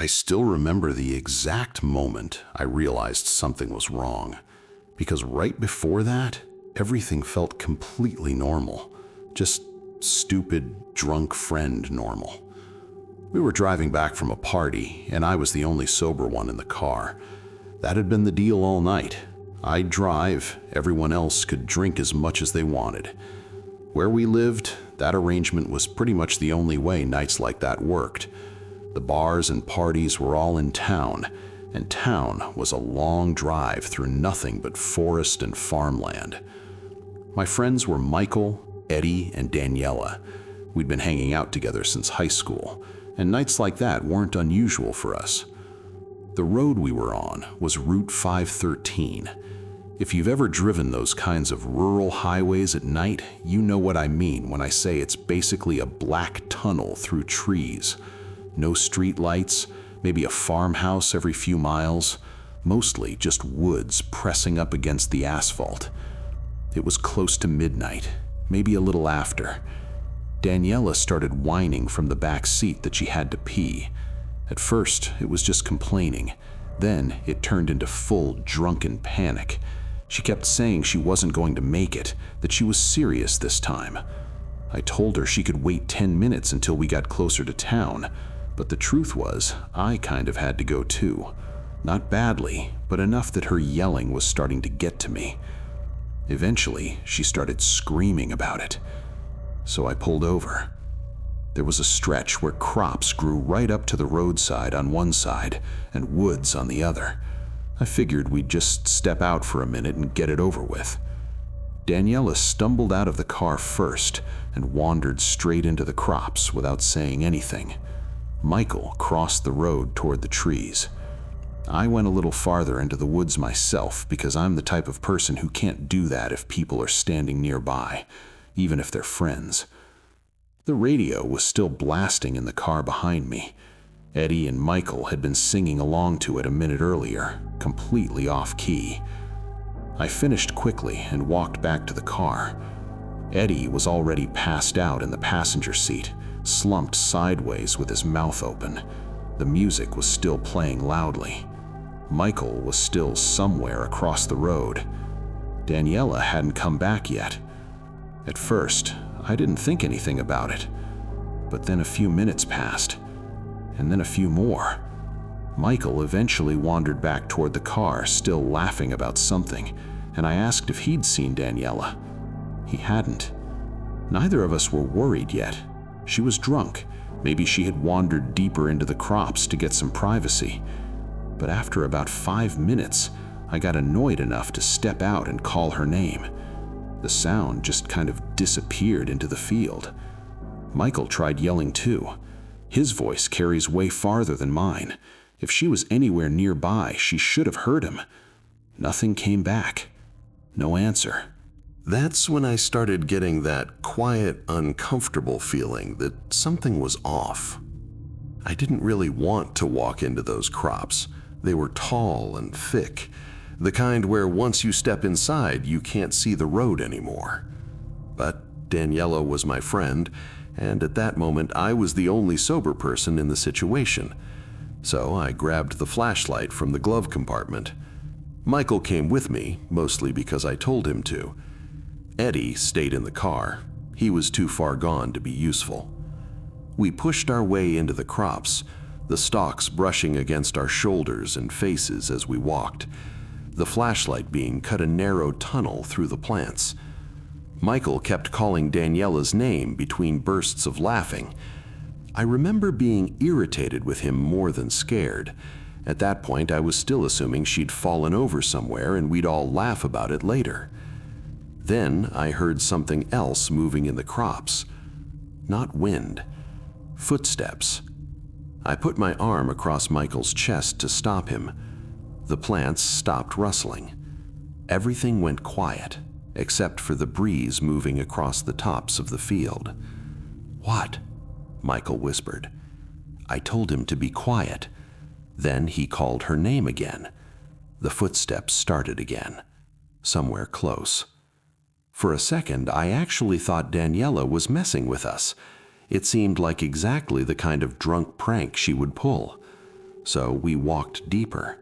I still remember the exact moment I realized something was wrong, because right before that, everything felt completely normal, just stupid, drunk friend normal. We were driving back from a party, and I was the only sober one in the car. That had been the deal all night. I'd drive, everyone else could drink as much as they wanted. Where we lived, that arrangement was pretty much the only way nights like that worked. The bars and parties were all in town, and town was a long drive through nothing but forest and farmland. My friends were Michael, Eddie, and Daniela. We'd been hanging out together since high school, and nights like that weren't unusual for us. The road we were on was Route 513. If you've ever driven those kinds of rural highways at night, you know what I mean when I say it's basically a black tunnel through trees. No streetlights, maybe a farmhouse every few miles, mostly just woods pressing up against the asphalt. It was close to midnight, maybe a little after. Daniela started whining from the back seat that she had to pee. At first, it was just complaining. Then it turned into full drunken panic. She kept saying she wasn't going to make it, that she was serious this time. I told her she could wait 10 minutes until we got closer to town, but the truth was, I kind of had to go too. Not badly, but enough that her yelling was starting to get to me. Eventually, she started screaming about it. So I pulled over. There was a stretch where crops grew right up to the roadside on one side and woods on the other. I figured we'd just step out for a minute and get it over with. Daniela stumbled out of the car first and wandered straight into the crops without saying anything. Michael crossed the road toward the trees. I went a little farther into the woods myself because I'm the type of person who can't do that if people are standing nearby, even if they're friends. The radio was still blasting in the car behind me. Eddie and Michael had been singing along to it a minute earlier, completely off key. I finished quickly and walked back to the car. Eddie was already passed out in the passenger seat, slumped sideways with his mouth open. The music was still playing loudly. Michael was still somewhere across the road. Daniela hadn't come back yet. At first, I didn't think anything about it. But then a few minutes passed, and then a few more. Michael eventually wandered back toward the car, still laughing about something, and I asked if he'd seen Daniela. He hadn't. Neither of us were worried yet. She was drunk. Maybe she had wandered deeper into the crops to get some privacy. But after about 5 minutes, I got annoyed enough to step out and call her name. The sound just kind of disappeared into the field. Michael tried yelling too. His voice carries way farther than mine. If she was anywhere nearby, she should have heard him. Nothing came back. No answer. That's when I started getting that quiet, uncomfortable feeling that something was off. I didn't really want to walk into those crops. They were tall and thick, the kind where once you step inside, you can't see the road anymore. But Daniela was my friend, and at that moment I was the only sober person in the situation. So I grabbed the flashlight from the glove compartment. Michael came with me, mostly because I told him to. Eddie stayed in the car. He was too far gone to be useful. We pushed our way into the crops, the stalks brushing against our shoulders and faces as we walked. The flashlight beam cut a narrow tunnel through the plants. Michael kept calling Daniela's name between bursts of laughing. I remember being irritated with him more than scared. At that point, I was still assuming she'd fallen over somewhere and we'd all laugh about it later. Then I heard something else moving in the crops. Not wind. Footsteps. I put my arm across Michael's chest to stop him. The plants stopped rustling. Everything went quiet, except for the breeze moving across the tops of the field. "What?" Michael whispered. I told him to be quiet. Then he called her name again. The footsteps started again, somewhere close. For a second, I actually thought Daniela was messing with us. It seemed like exactly the kind of drunk prank she would pull. so we walked deeper.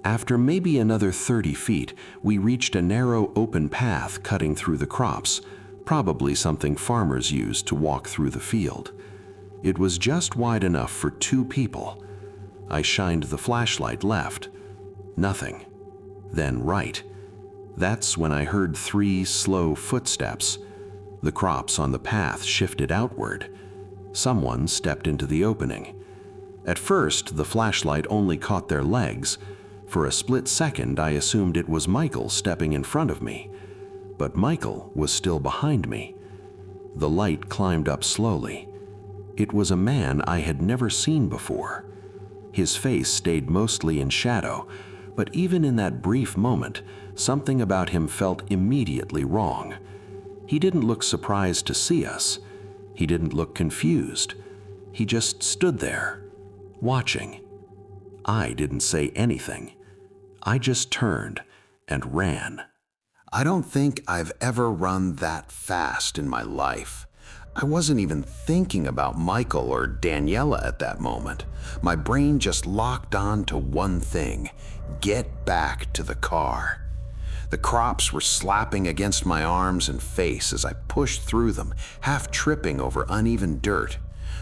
After maybe another 30 feet, we reached a narrow open path cutting through the crops, probably something farmers use to walk through the field. It was just wide enough for 2 people. I shined the flashlight left. Nothing. Then right. That's when I heard 3 slow footsteps. The crops on the path shifted outward. Someone stepped into the opening. At first, the flashlight only caught their legs. For a split second, I assumed it was Michael stepping in front of me. But Michael was still behind me. The light climbed up slowly. It was a man I had never seen before. His face stayed mostly in shadow, but even in that brief moment, something about him felt immediately wrong. He didn't look surprised to see us. He didn't look confused. He just stood there, watching. I didn't say anything. I just turned and ran. I don't think I've ever run that fast in my life. I wasn't even thinking about Michael or Daniela at that moment. My brain just locked on to one thing: get back to the car. The crops were slapping against my arms and face as I pushed through them, half tripping over uneven dirt.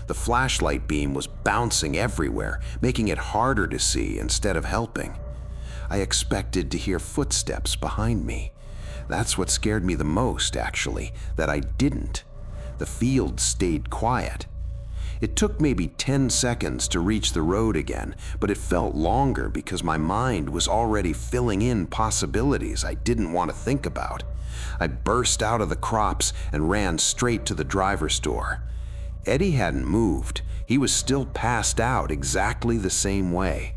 The flashlight beam was bouncing everywhere, making it harder to see instead of helping. I expected to hear footsteps behind me. That's what scared me the most, actually, that I didn't. The field stayed quiet. It took maybe 10 seconds to reach the road again, but it felt longer because my mind was already filling in possibilities I didn't want to think about. I burst out of the crops and ran straight to the driver's door. Eddie hadn't moved. He was still passed out exactly the same way.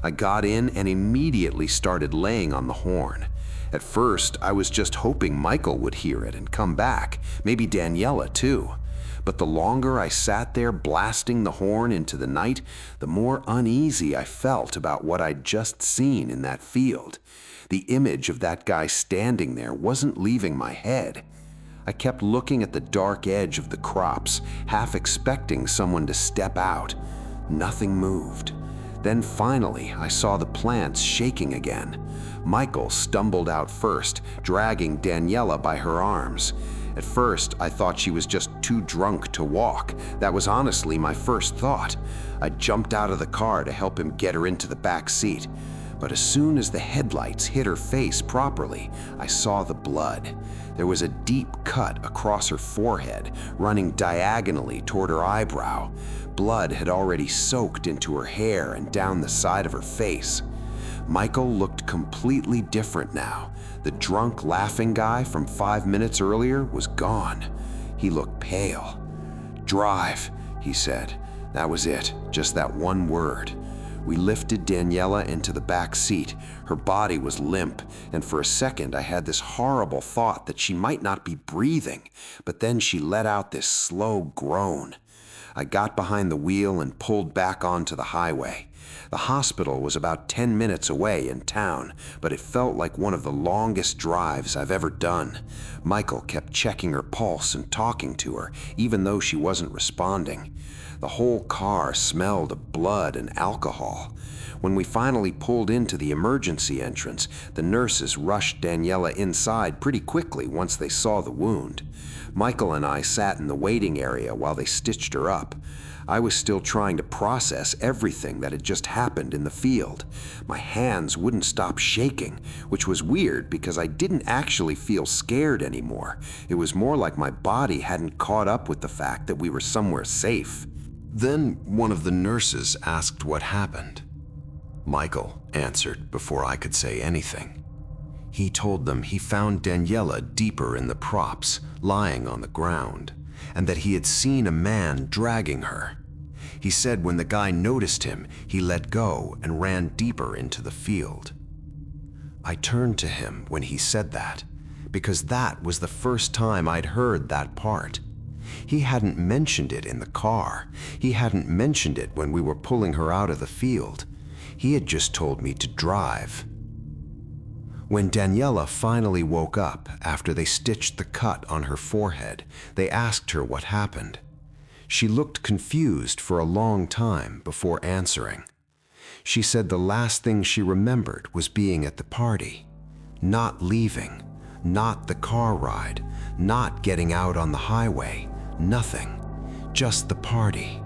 I got in and immediately started laying on the horn. At first, I was just hoping Michael would hear it and come back, maybe Daniela too. But the longer I sat there blasting the horn into the night, the more uneasy I felt about what I'd just seen in that field. The image of that guy standing there wasn't leaving my head. I kept looking at the dark edge of the crops, half expecting someone to step out. Nothing moved. Then finally, I saw the plants shaking again. Michael stumbled out first, dragging Daniela by her arms. At first, I thought she was just too drunk to walk. That was honestly my first thought. I jumped out of the car to help him get her into the back seat. But as soon as the headlights hit her face properly, I saw the blood. There was a deep cut across her forehead, running diagonally toward her eyebrow. Blood had already soaked into her hair and down the side of her face. Michael looked completely different now. The drunk, laughing guy from 5 minutes earlier was gone. He looked pale. "Drive," he said. That was it, just that one word. We lifted Daniela into the back seat. Her body was limp, and for a second I had this horrible thought that she might not be breathing, but then she let out this slow groan. I got behind the wheel and pulled back onto the highway. The hospital was about 10 minutes away in town, but it felt like one of the longest drives I've ever done. Michael kept checking her pulse and talking to her, even though she wasn't responding. The whole car smelled of blood and alcohol. When we finally pulled into the emergency entrance, the nurses rushed Daniela inside pretty quickly once they saw the wound. Michael and I sat in the waiting area while they stitched her up. I was still trying to process everything that had just happened in the field. My hands wouldn't stop shaking, which was weird because I didn't actually feel scared anymore. It was more like my body hadn't caught up with the fact that we were somewhere safe. Then one of the nurses asked what happened. Michael answered before I could say anything. He told them he found Daniela deeper in the props, lying on the ground, and that he had seen a man dragging her. He said when the guy noticed him, he let go and ran deeper into the field. I turned to him when he said that, because that was the first time I'd heard that part. He hadn't mentioned it in the car. He hadn't mentioned it when we were pulling her out of the field. He had just told me to drive. When Daniela finally woke up after they stitched the cut on her forehead, they asked her what happened. She looked confused for a long time before answering. She said the last thing she remembered was being at the party, not leaving, not the car ride, not getting out on the highway, nothing, just the party.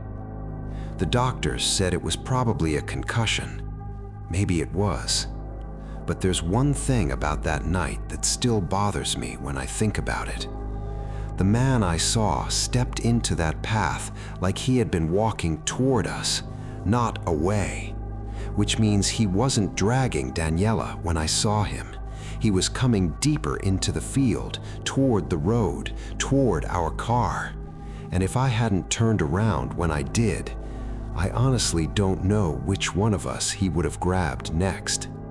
The doctors said it was probably a concussion. Maybe it was. But there's one thing about that night that still bothers me when I think about it. The man I saw stepped into that path like he had been walking toward us, not away, which means he wasn't dragging Daniela when I saw him. He was coming deeper into the field, toward the road, toward our car. And if I hadn't turned around when I did, I honestly don't know which one of us he would have grabbed next.